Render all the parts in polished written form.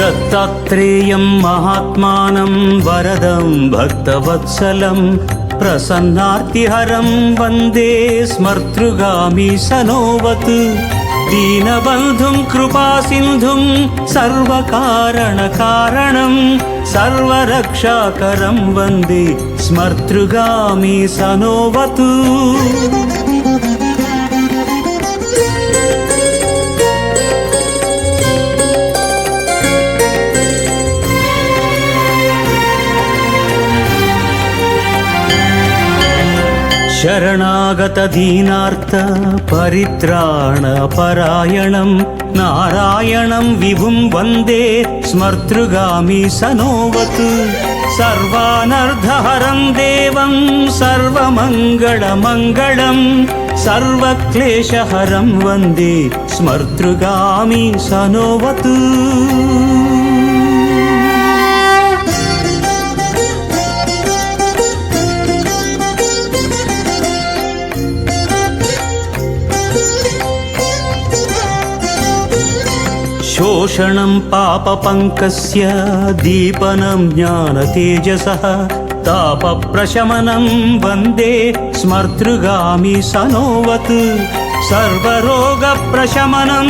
दत्तात्रेयं महात्मानं वरदं भक्तवत्सलं प्रसन्नार्तिहरं वन्दे स्मर्तृगामी सनोवत् दीनबन्धुं कृपासिन्धुं सर्वकारणकारणं सर्वरक्षाकरं वन्दे स्मर्तृगामी सनोवत्। शरणागत दीनार्थ परित्राण परायणं नारायणं विभुं वन्दे स्मर्तृगामी सनोवत् सर्वानर्धहरं देवं सर्वमङ्गलमङ्गलं सर्वक्लेशहरं वन्दे स्मर्तृगामी सनोवत्। शोषणं पापपङ्कस्य दीपनं ज्ञानतेजसः तापप्रशमनं वन्दे स्मर्तृगामी सनोवत् सर्वरोगप्रशमनं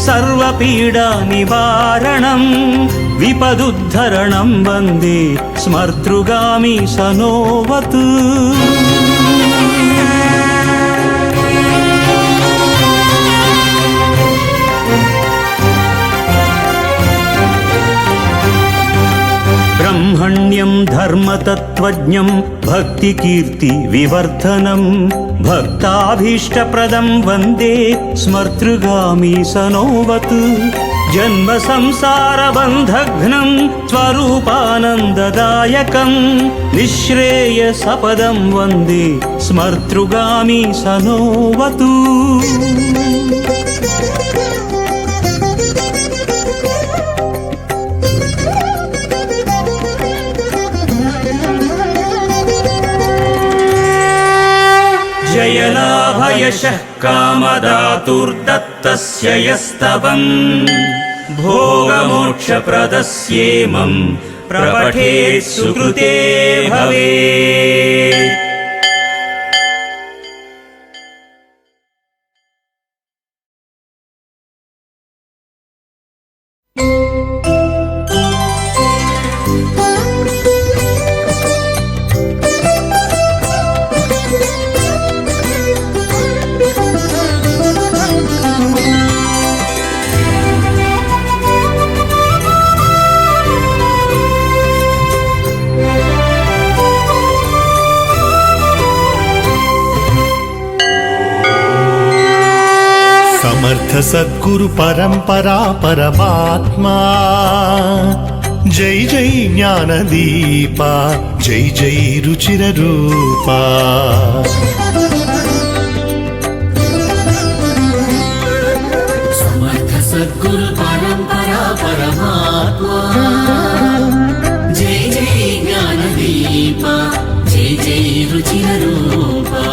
सर्वपीडानिवारणं विपदुद्धरणं वन्दे स्मर्तृगामी सनोवत्। ब्रह्मण्यं धर्मतत्त्वज्ञं भक्तिकीर्तिविवर्धनं भक्ताभीष्टप्रदं वन्दे स्मर्तृगामी सनोवत् जन्मसंसारबन्धघ्नं स्वरूपानन्ददायकं निःश्रेयसपदं वन्दे स्मर्तृगामी सनोवत्। जयलाभयशः कामदातुर्दत्तस्य यस्तवं भोगमोक्षप्रदस्येमं प्रपठेत् सुकृते भवेत्। समर्थ सद्गुरु परंपरा परमात्मा जय जय ज्ञानदीपा जय जय रुचिर रूपा। समर्थ सद्गुरु परंपरा परमात्मा जय जय ज्ञानदीपा जय जय रुचिर रूपा।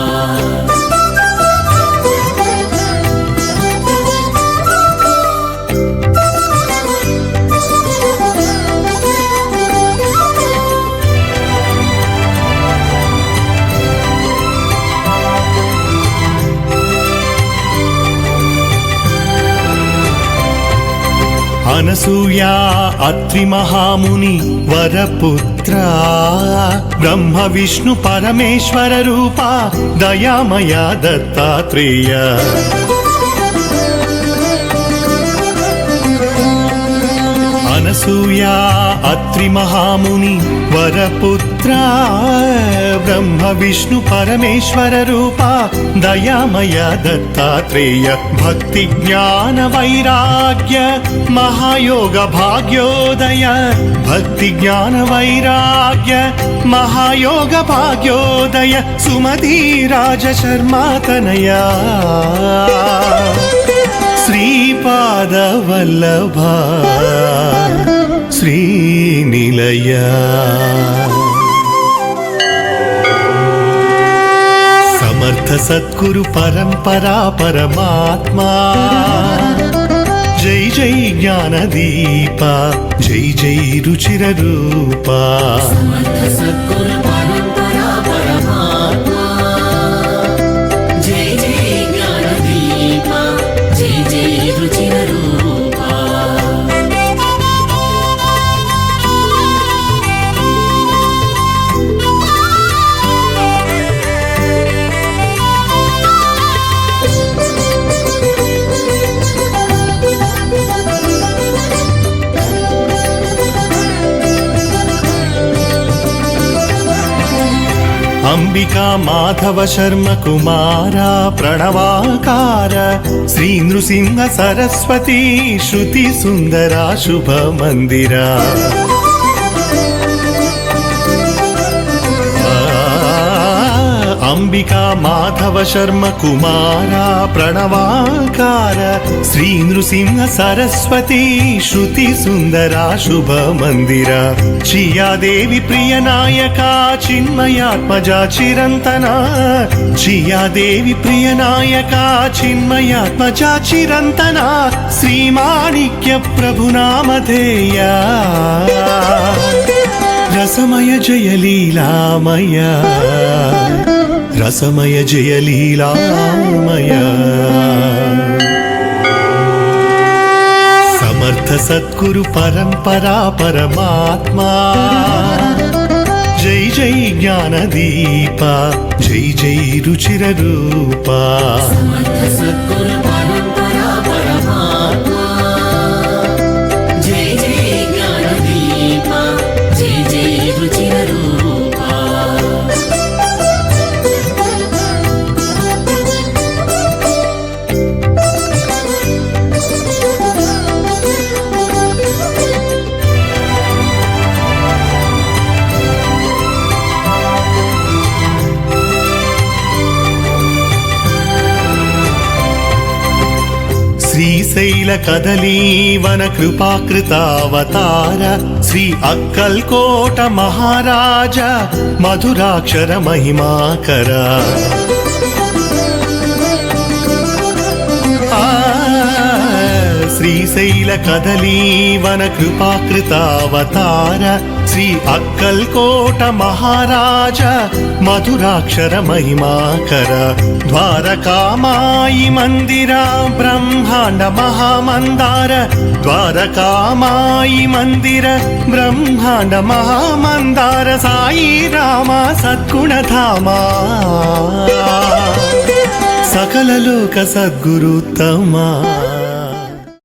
అనసూయా అత్రి మహాముని వరపుత్ర బ్రహ్మ విష్ణు పరమేశ్వర రూప దయామయ దత్తాత్రేయ। అనసూయా అత్రి మహాముని వరపుత్ర బ్రహ్మ విష్ణు పరమేశ్వర రూప దయామయ దత్తాత్రేయ। భక్తి జ్ఞాన వైరాగ్య మహాయోగ భాగ్యోదయ భక్తి జ్ఞాన వైరాగ్య మహాయోగ భాగ్యోదయ సుమతి రాజ శర్మా తనయ శ్రీపాద వల్లభ శ్రీనిలయ। समर्थ सद्गुरु परंपरा परमात्मा जय जय జ్ఞానదీప జై జై రుచిర రూప సమర్థ సద్గురు పరంపరా పరమాత్మా జై జై జ్ఞానదీప జై జై రుచిర రూపా అంబికా మాధవ శర్మ కుమార ప్రణవాకార శ్రీ నృసింహ సరస్వతి శృతి సుందర శుభ మందిరా అంబికా మాధవ శర్మ కుమార ప్రణవాకార శ్రీ నృసింహ సరస్వతి శృతి సుందర శుభ మందిర చియాదేవి ప్రియ నాయక చిన్మయాత్మజా చిరంతన చియాదేవి ప్రియ నాయక చిన్మయాత్మజా చిరంతన శ్రీమాణిక్య ప్రభునామధేయ రసమయ జయ లీలామయ రసమయ జయ లీలామయ సమర్థ సద్గురు పరంపరా పరమాత్మా జై జై జ్ఞానదీప జై జై రుచిర రూప సమర్థ సద్గురు పరంపరా పరమాత్మా జై జై జ్ఞానదీప జై జై రుచిర రూపా శ్రీశైల కదలీవన కృపాకృతావతార శ్రీ అక్కల్కోట మహారాజ మధురాక్షర మహిమాకర శ్రీశైల కదలీవన కృపాకృతావతార శ్రీ అక్కల్కోట మహారాజ మధురాక్షర మహిమాకర ద్వారకామాయి మందిర బ్రహ్మాండ మహామందార ద్వారకామాయి మందిర బ్రహ్మాండ మహామందార సాయి రామ సద్గుణధామా సకల లోక సద్గురుత్తమా